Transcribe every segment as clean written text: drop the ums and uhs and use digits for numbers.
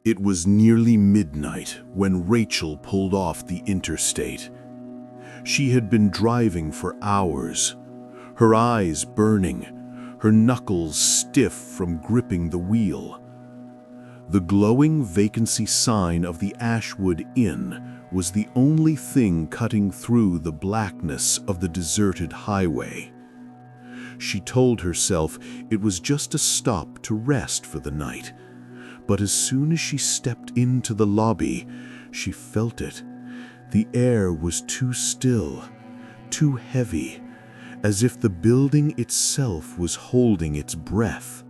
It was nearly midnight when Rachel pulled off the interstate. She had been driving for hours, her eyes burning, her knuckles stiff from gripping the wheel. The glowing vacancy sign of the Ashwood Inn was the only thing cutting through the blackness of the deserted highway. She told herself it was just a stop to rest for the night. But as soon as she stepped into the lobby, she felt it. The air was too still, too heavy, as if the building itself was holding its breath.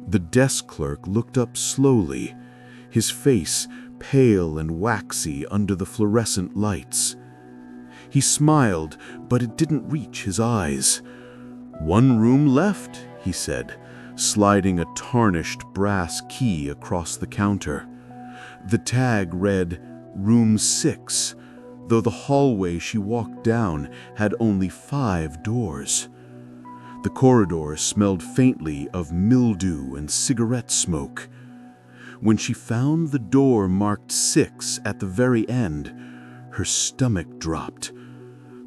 The desk clerk looked up slowly, his face pale and waxy under the fluorescent lights. He smiled, but it didn't reach his eyes. "One room left," he said, sliding a tarnished brass key across the counter. The tag read Room 6, though the hallway she walked down had only 5 doors. The corridor smelled faintly of mildew and cigarette smoke. When she found the door marked 6 at the very end, her stomach dropped.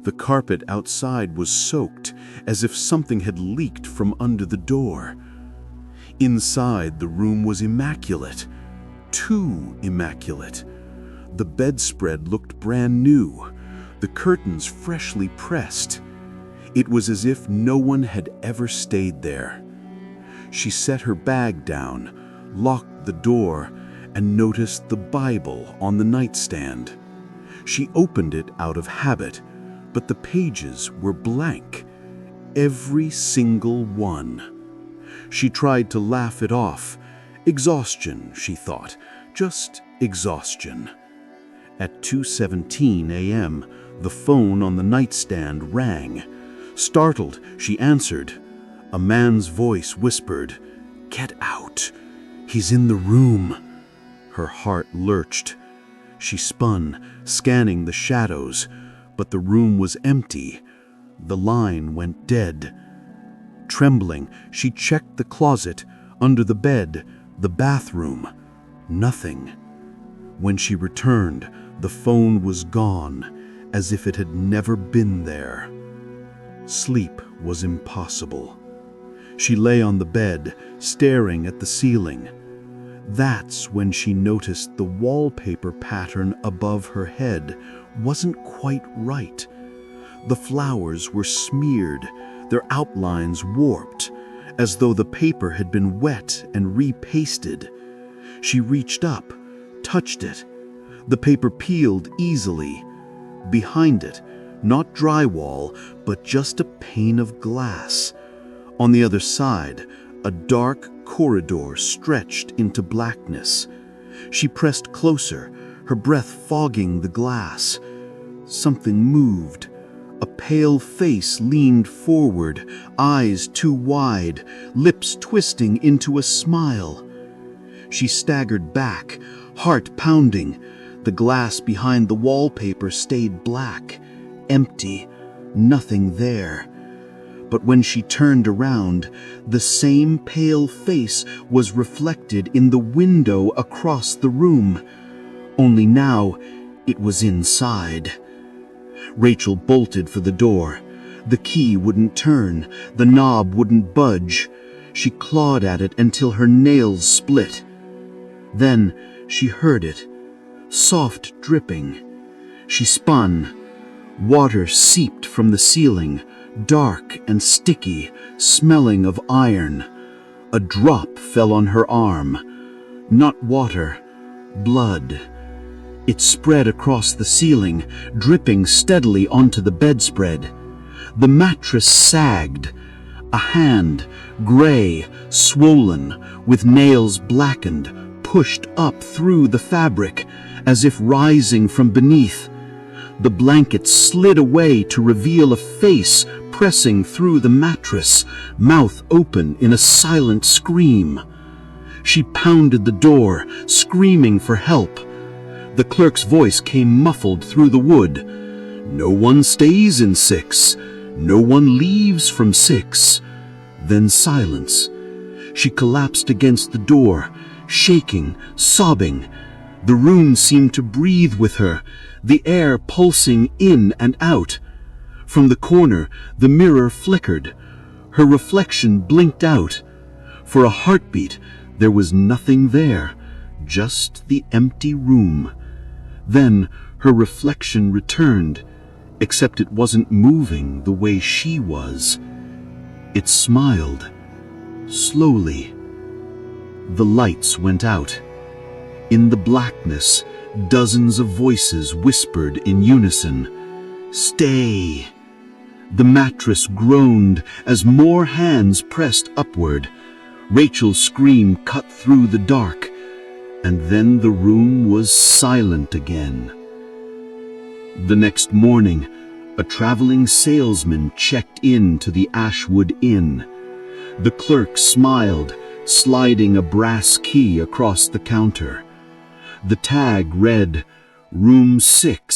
The carpet outside was soaked, as if something had leaked from under the door. Inside, the room was immaculate, too immaculate. The bedspread looked brand new, the curtains freshly pressed. It was as if no one had ever stayed there. She set her bag down, locked the door, and noticed the Bible on the nightstand. She opened it out of habit, but the pages were blank, every single one. She tried to laugh it off. Exhaustion, she thought, just exhaustion. At 2:17 a.m., the phone on the nightstand rang. Startled, she answered. A man's voice whispered, "Get out. He's in the room." Her heart lurched. She spun, scanning the shadows, but the room was empty. The line went dead. Trembling, she checked the closet, under the bed, the bathroom. Nothing. When she returned, the phone was gone, as if it had never been there. Sleep was impossible. She lay on the bed, staring at the ceiling. That's when she noticed the wallpaper pattern above her head wasn't quite right. The flowers were smeared, their outlines warped, as though the paper had been wet and repasted. She reached up, touched it. The paper peeled easily. Behind it, not drywall, but just a pane of glass. On the other side, a dark corridor stretched into blackness. She pressed closer, her breath fogging the glass. Something moved. A pale face leaned forward, eyes too wide, lips twisting into a smile. She staggered back, heart pounding. The glass behind the wallpaper stayed black, empty, nothing there. But when she turned around, the same pale face was reflected in the window across the room. Only now, it was inside. Rachel bolted for the door. The key wouldn't turn, the knob wouldn't budge. She clawed at it until her nails split. Then she heard it, soft dripping. She spun. Water seeped from the ceiling, dark and sticky, smelling of iron. A drop fell on her arm. Not water, blood. It spread across the ceiling, dripping steadily onto the bedspread. The mattress sagged. A hand, gray, swollen, with nails blackened, pushed up through the fabric, as if rising from beneath. The blanket slid away to reveal a face pressing through the mattress, mouth open in a silent scream. She pounded the door, screaming for help. The clerk's voice came muffled through the wood. "No one stays in 6. No one leaves from 6. Then silence. She collapsed against the door, shaking, sobbing. The room seemed to breathe with her, the air pulsing in and out. From the corner, the mirror flickered. Her reflection blinked out. For a heartbeat, there was nothing there, just the empty room. Then her reflection returned, except it wasn't moving the way she was. It smiled, slowly. The lights went out. In the blackness, dozens of voices whispered in unison, "Stay!" The mattress groaned as more hands pressed upward. Rachel's scream cut through the dark, and then the room was silent again. The next morning, a traveling salesman checked in to the Ashwood Inn. The clerk smiled, sliding a brass key across the counter. The tag read, "Room 6."